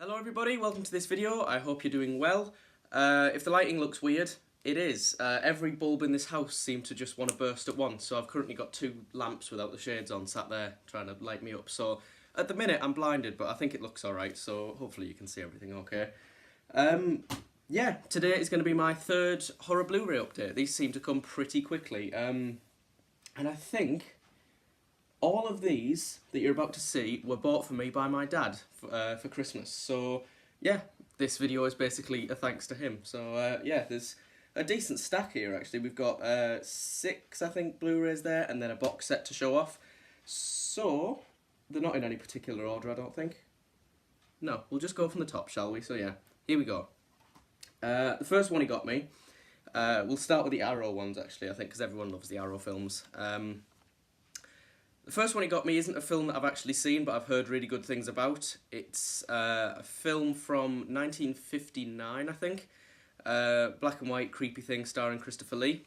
Hello everybody, welcome to this video. I hope you're doing well. If the lighting looks weird, it is. Every bulb in this house seemed to just want to burst at once, so I've currently got two lamps without the shades on sat there trying to light me up. So at the minute I'm blinded, but I think it looks alright, so hopefully you can see everything okay. Yeah, today is going to be my third horror Blu Ray update. These seem to come pretty quickly. And I think all of these that you're about to see were bought for me by my dad for Christmas. So yeah, this video is basically a thanks to him. So yeah, there's a decent stack here actually. We've got 6, I think, Blu-rays there, and then a box set to show off. So they're not in any particular order, I don't think. No, we'll just go from the top, shall we? So yeah, here we go. The first one he got me, we'll start with the Arrow ones actually, I think, because everyone loves the Arrow films. The first one he got me isn't a film that I've actually seen, but I've heard really good things about. It's a film from 1959, I think. Black and white, creepy thing starring Christopher Lee.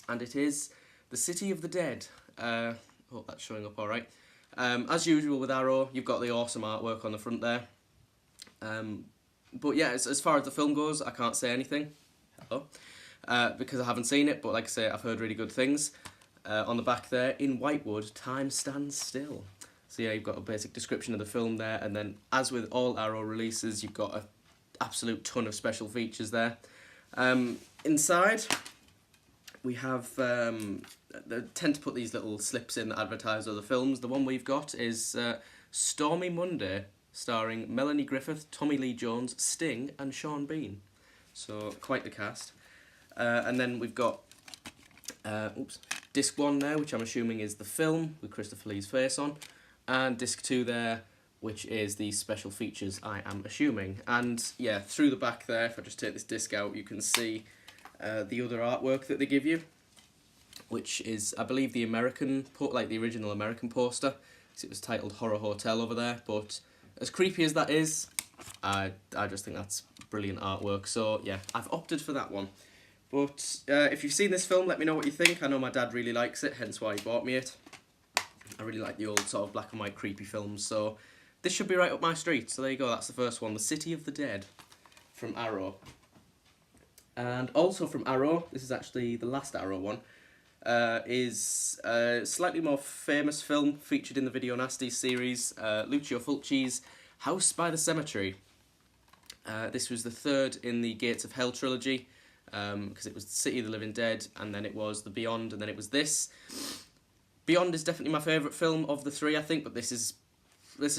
And it is The City of the Dead. Hope that's showing up alright. As usual with Arrow, you've got the awesome artwork on the front there. But yeah, as far as the film goes, I can't say anything. Hello. Because I haven't seen it, but like I say, I've heard really good things. On the back there, in Whitewood, time stands still. So yeah, you've got a basic description of the film there, and then as with all Arrow releases, you've got an absolute ton of special features there. Inside, we have, they tend to put these little slips in that advertise other films. The one we've got is Stormy Monday, starring Melanie Griffith, Tommy Lee Jones, Sting, and Sean Bean. So, quite the cast. And then we've got, disc 1 there, which I'm assuming is the film with Christopher Lee's face on, and disc 2 there, which is the special features, I am assuming. And yeah, through the back there, if I just take this disc out, you can see the other artwork that they give you, which is, I believe, the American, like the original American poster. So it was titled Horror Hotel over there, but as creepy as that is, I just think that's brilliant artwork. So yeah, I've opted for that one. But if you've seen this film, let me know what you think. I know my dad really likes it, hence why he bought me it. I really like the old sort of black and white creepy films, so this should be right up my street. So there you go, that's the first one, The City of the Dead from Arrow. And also from Arrow, this is actually the last Arrow one, is a slightly more famous film featured in the Video Nasty series, Lucio Fulci's House by the Cemetery. This was the third in the Gates of Hell trilogy. Because it was The City of the Living Dead, and then it was The Beyond, and then it was this. Beyond is definitely my favourite film of the three, I think, but this is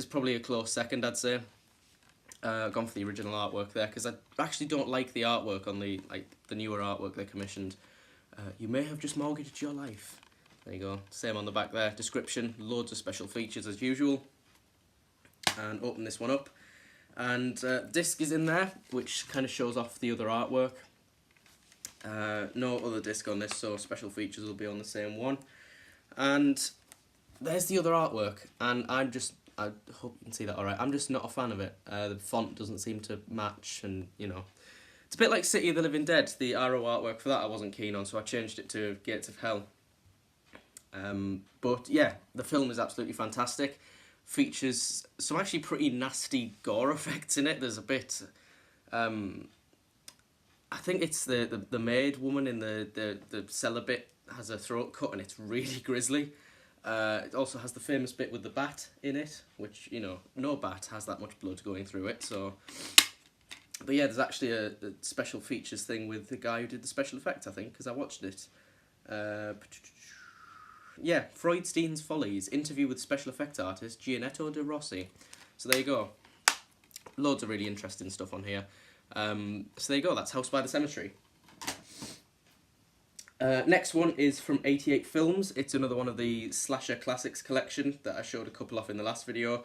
probably a close second, I'd say. Gone for the original artwork there, because I actually don't like the artwork on the newer artwork they commissioned. You may have just mortgaged your life. There you go. Same on the back there. Description, loads of special features as usual. And open this one up. And disc is in there, which kind of shows off the other artwork. No other disc on this, so special features will be on the same one. And there's the other artwork, and I hope you can see that alright, I'm just not a fan of it. The font doesn't seem to match, and you know, it's a bit like City of the Living Dead, the Arrow artwork for that I wasn't keen on, so I changed it to Gates of Hell. But yeah, the film is absolutely fantastic. Features some actually pretty nasty gore effects in it. There's a bit, I think it's the maid woman in the cellar bit has her throat cut, and it's really grisly. It also has the famous bit with the bat in it, which, you know, no bat has that much blood going through it, so... But yeah, there's actually a special features thing with the guy who did the special effects, I think, because I watched it. Yeah, Freudstein's Follies, interview with special effects artist Gianetto de Rossi. So there you go. Loads of really interesting stuff on here. So there you go, that's House by the Cemetery. Next one is from 88 Films. It's another one of the Slasher Classics collection that I showed a couple off in the last video.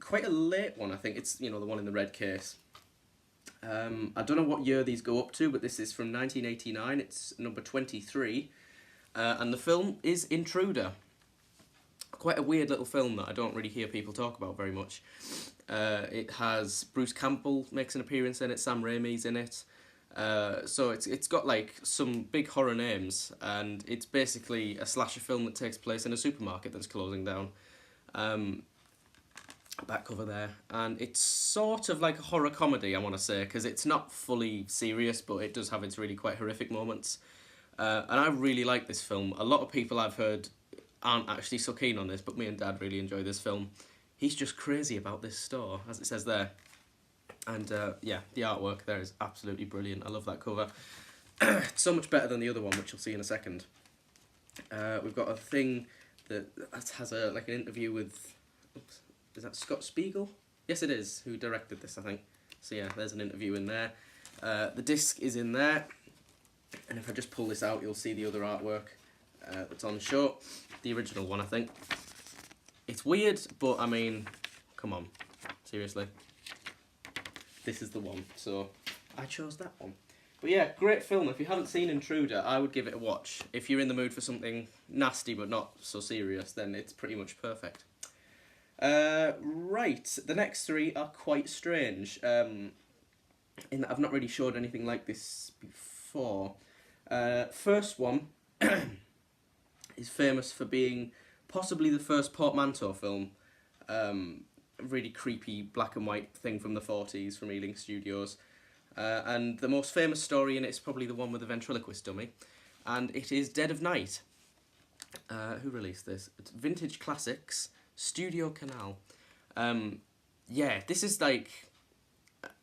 Quite a late one, I think. It's, you know, the one in the red case. I don't know what year these go up to, but this is from 1989. It's number 23. And the film is Intruder. Quite a weird little film that I don't really hear people talk about very much. It has Bruce Campbell makes an appearance in it, Sam Raimi's in it. So it's got like some big horror names, and it's basically a slasher film that takes place in a supermarket that's closing down. back cover there, and it's sort of like a horror comedy, I want to say, because it's not fully serious, but it does have its really quite horrific moments. And I really like this film. A lot of people I've heard aren't actually so keen on this, but me and Dad really enjoy this film. He's just crazy about this store, as it says there. And yeah, the artwork there is absolutely brilliant. I love that cover. It's so much better than the other one, which you'll see in a second. We've got a thing that has like an interview with... Oops, is that Scott Spiegel? Yes, it is, who directed this, I think. So yeah, there's an interview in there. The disc is in there. And if I just pull this out, you'll see the other artwork that's on show. The original one, I think. It's weird, but I mean, come on. Seriously. This is the one, so I chose that one. But yeah, great film. If you haven't seen Intruder, I would give it a watch. If you're in the mood for something nasty but not so serious, then it's pretty much perfect. Right, the next three are quite strange. In that I've not really showed anything like this before. First one is famous for being possibly the first portmanteau film. Really creepy black and white thing from the 40s from Ealing Studios. And the most famous story in it is probably the one with the ventriloquist dummy. And it is Dead of Night. Who released this? It's Vintage Classics, Studio Canal. Yeah, this is like...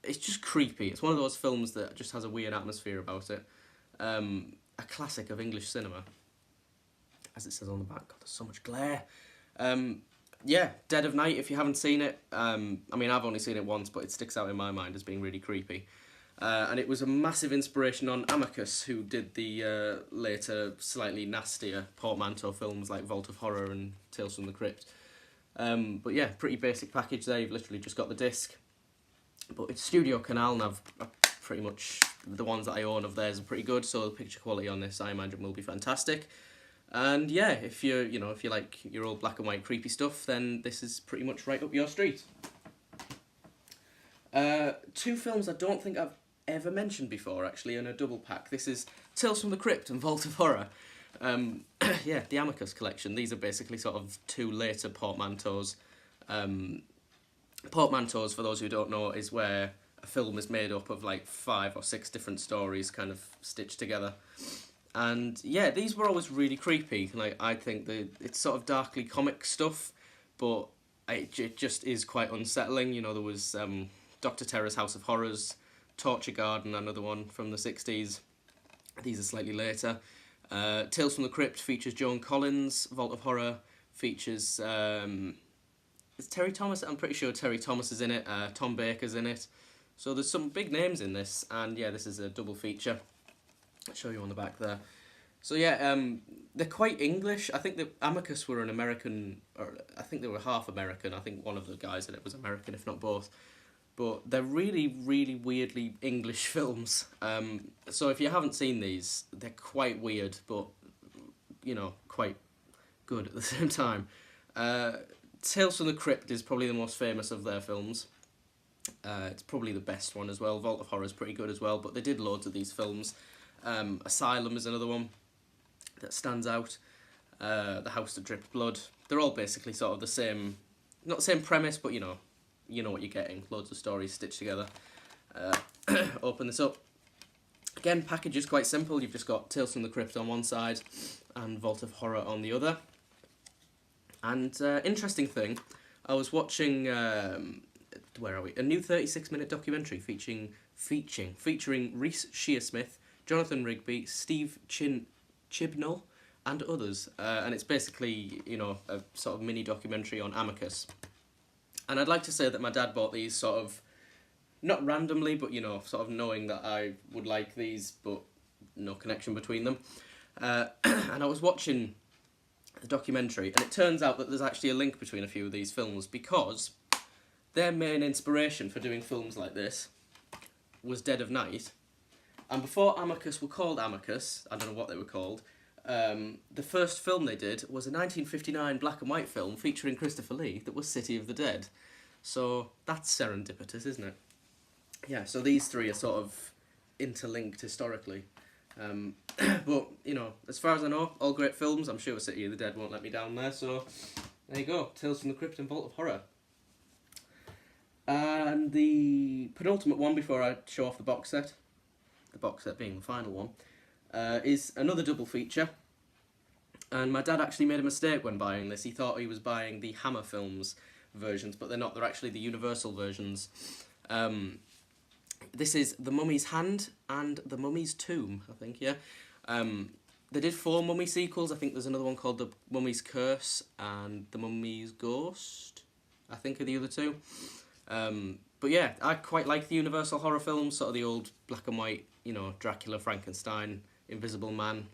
It's just creepy. It's one of those films that just has a weird atmosphere about it. A classic of English cinema. As it says on the back. God, there's so much glare. Yeah, Dead of Night, if you haven't seen it. I mean, I've only seen it once, but it sticks out in my mind as being really creepy. And it was a massive inspiration on Amicus, who did the later, slightly nastier portmanteau films like Vault of Horror and Tales from the Crypt. But yeah, pretty basic package there. You've literally just got the disc. But it's Studio Canal, and I've pretty much... The ones that I own of theirs are pretty good, so the picture quality on this, I imagine, will be fantastic. And yeah, if you if you like your old black and white creepy stuff, then this is pretty much right up your street. Two films I don't think I've ever mentioned before, actually, in a double pack. This is Tales from the Crypt and Vault of Horror. Yeah, the Amicus collection. These are basically sort of two later portmanteaus. Portmanteaus, for those who don't know, is where a film is made up of like 5 or 6 different stories kind of stitched together. And yeah, these were always really creepy. Like, I think it's sort of darkly comic stuff, but it just is quite unsettling. You know, there was Dr. Terror's House of Horrors, Torture Garden, another one from the 60s. These are slightly later. Tales from the Crypt features Joan Collins. Vault of Horror features... is Terry Thomas? I'm pretty sure Terry Thomas is in it. Tom Baker's in it. So there's some big names in this. And yeah, this is a double feature. I'll show you on the back there. So yeah, they're quite English. I think the Amicus were an American... Or I think they were half American. I think one of the guys in it was American, if not both. But they're really, really weirdly English films. So if you haven't seen these, they're quite weird, but, you know, quite good at the same time. Tales from the Crypt is probably the most famous of their films. It's probably the best one as well. Vault of Horror is pretty good as well, but they did loads of these films. Asylum is another one that stands out. The House That Dripped Blood. They're all basically sort of the same, not the same premise, but you know what you're getting. Loads of stories stitched together. Open this up. Again, package is quite simple. You've just got Tales from the Crypt on one side and Vault of Horror on the other. And interesting thing, I was watching, where are we? A new 36-minute documentary featuring Reece Shearsmith, Jonathan Rigby, Steve Chibnall, and others. And it's basically, you know, a sort of mini documentary on Amicus. And I'd like to say that my dad bought these sort of, not randomly, but, you know, sort of knowing that I would like these, but no connection between them. And I was watching the documentary, and it turns out that there's actually a link between a few of these films, because their main inspiration for doing films like this was Dead of Night. And before Amicus were called Amicus, I don't know what they were called, the first film they did was a 1959 black and white film featuring Christopher Lee that was City of the Dead. So that's serendipitous, isn't it? Yeah, so these three are sort of interlinked historically. But, you know, as far as I know, all great films. I'm sure City of the Dead won't let me down there, so there you go. Tales from the Crypt and Vault of Horror. And the penultimate one before I show off the box set being the final one, is another double feature. And my dad actually made a mistake when buying this. He thought he was buying the Hammer Films versions, but they're not. They're actually the Universal versions. This is The Mummy's Hand and The Mummy's Tomb, I think, yeah. They did 4 Mummy sequels. I think there's another one called The Mummy's Curse and The Mummy's Ghost, I think are the other 2. But yeah, I quite like the Universal horror films, sort of the old black and white, you know, Dracula, Frankenstein, Invisible Man,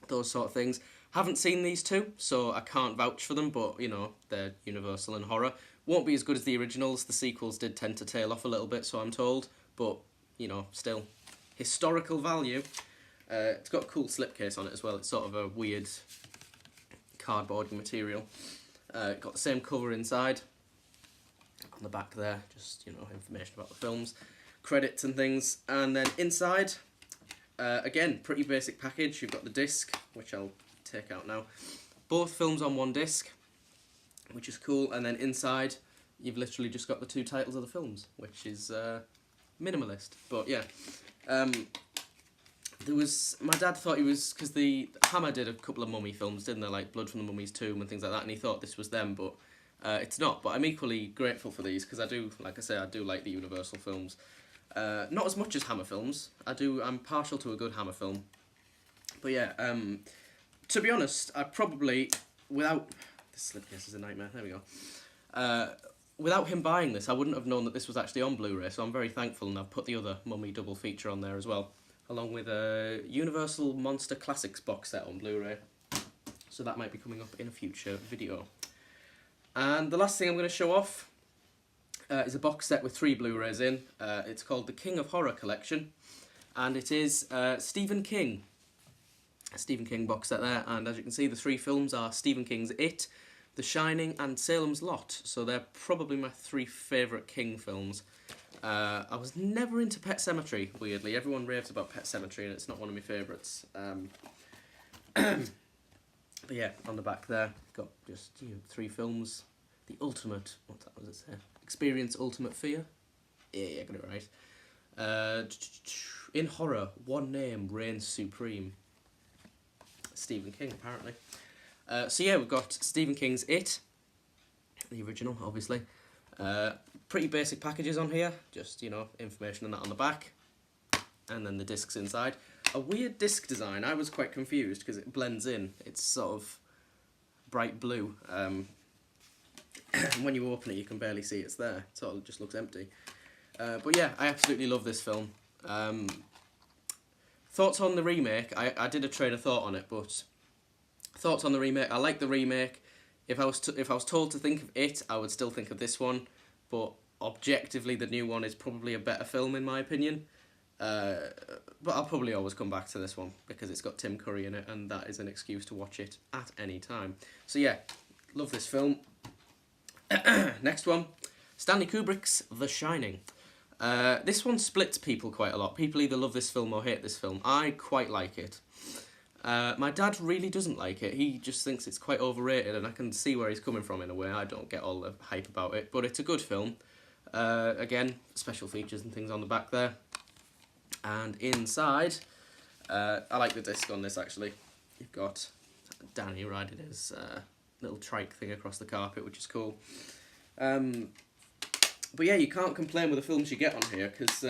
those sort of things. Haven't seen these 2, so I can't vouch for them, but, you know, they're Universal and horror. Won't be as good as the originals. The sequels did tend to tail off a little bit, so I'm told, but, you know, still, historical value. It's got a cool slipcase on it as well. It's sort of a weird cardboardy material. Got the same cover inside. On the back there, just, you know, information about the films, credits and things. And then inside, again, pretty basic package. You've got the disc, which I'll take out now. Both films on one disc, which is cool. And then inside, you've literally just got the 2 titles of the films, which is minimalist. But yeah, my dad thought he was, because the Hammer did a couple of mummy films, didn't they, like Blood from the Mummy's Tomb and things like that, and he thought this was them, but it's not. But I'm equally grateful for these, because I do, like I say, I do like the Universal films. Not as much as Hammer films. I'm partial to a good Hammer film. But yeah, to be honest, I probably, without, this slipcase is a nightmare, there we go. Without him buying this, I wouldn't have known that this was actually on Blu Ray, so I'm very thankful, and I've put the other Mummy double feature on there as well, along with a Universal Monster Classics box set on Blu Ray. So that might be coming up in a future video. And the last thing I'm going to show off is a box set with 3 Blu Rays in. It's called the King of Horror Collection, and it is Stephen King. A Stephen King box set there, and as you can see, the 3 films are Stephen King's It, The Shining, and Salem's Lot. So they're probably my 3 favourite King films. I was never into Pet Sematary, weirdly. Everyone raves about Pet Sematary, and it's not one of my favourites. But yeah, on the back there, got just 3 films. The ultimate, what was it say? Experience Ultimate Fear? Yeah, got it right. In horror, one name reigns supreme. Stephen King, apparently. So yeah, we've got Stephen King's It, the original, obviously. Pretty basic packages on here, just, you know, information on that on the back, and then the discs inside. A weird disc design. I was quite confused because it blends in. It's sort of bright blue. And when you open it, you can barely see it's there. It sort of just looks empty. But yeah, I absolutely love this film. Thoughts on the remake? I did a train of thought on it, but thoughts on the remake. I like the remake. If I was told to think of it, I would still think of this one. But objectively, the new one is probably a better film in my opinion. But I'll probably always come back to this one because it's got Tim Curry in it, and that is an excuse to watch it at any time. So yeah, love this film. Next one, Stanley Kubrick's The Shining. This one splits people quite a lot. People either love this film or hate this film. I quite like it. My dad really doesn't like it. He just thinks it's quite overrated, and I can see where he's coming from in a way. I don't get all the hype about it, but it's a good film. Again, special features and things on the back there. And inside, I like the disc on this actually. You've got Danny riding his little trike thing across the carpet, which is cool. But yeah, you can't complain with the films you get on here, because,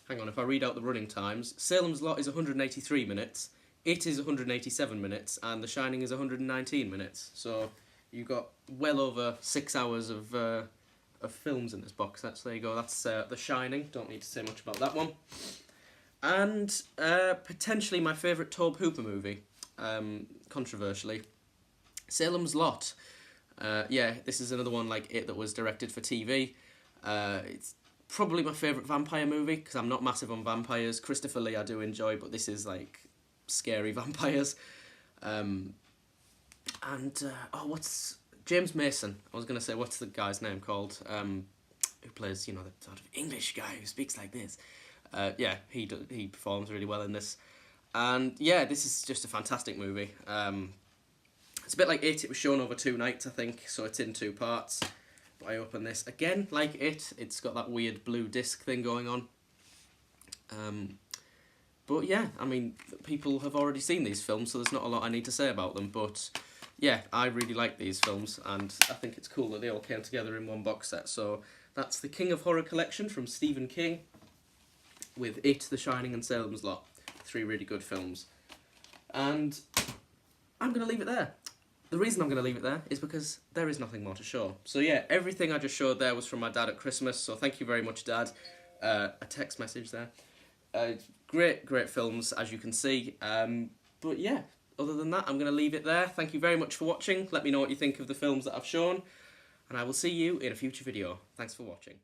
hang on, if I read out the running times, Salem's Lot is 183 minutes, It is 187 minutes, and The Shining is 119 minutes. So you've got well over 6 hours of films in this box set. So there you go, that's The Shining. Don't need to say much about that one. And potentially my favourite Tobe Hooper movie, controversially, Salem's Lot. Yeah, this is another one like it that was directed for TV. It's probably my favourite vampire movie, because I'm not massive on vampires. Christopher Lee I do enjoy, but this is like scary vampires. What's James Mason? I was going to say, what's the guy's name called? Who plays, you know, the sort of English guy who speaks like this. Yeah, he performs really well in this. And yeah, this is just a fantastic movie. It's a bit like It was shown over 2 nights, I think, so it's in 2 parts. I open this again, like it's got that weird blue disc thing going on. But yeah, I mean, people have already seen these films, so there's not a lot I need to say about them. But yeah, I really like these films, and I think it's cool that they all came together in one box set. So that's the King of Horror collection from Stephen King, with It, The Shining, and Salem's Lot. 3 really good films. And I'm going to leave it there. The reason I'm going to leave it there is because there is nothing more to show. So yeah, everything I just showed there was from my dad at Christmas, so thank you very much, Dad. A text message there. Great films, as you can see. But yeah, other than that, I'm going to leave it there. Thank you very much for watching. Let me know what you think of the films that I've shown, and I will see you in a future video. Thanks for watching.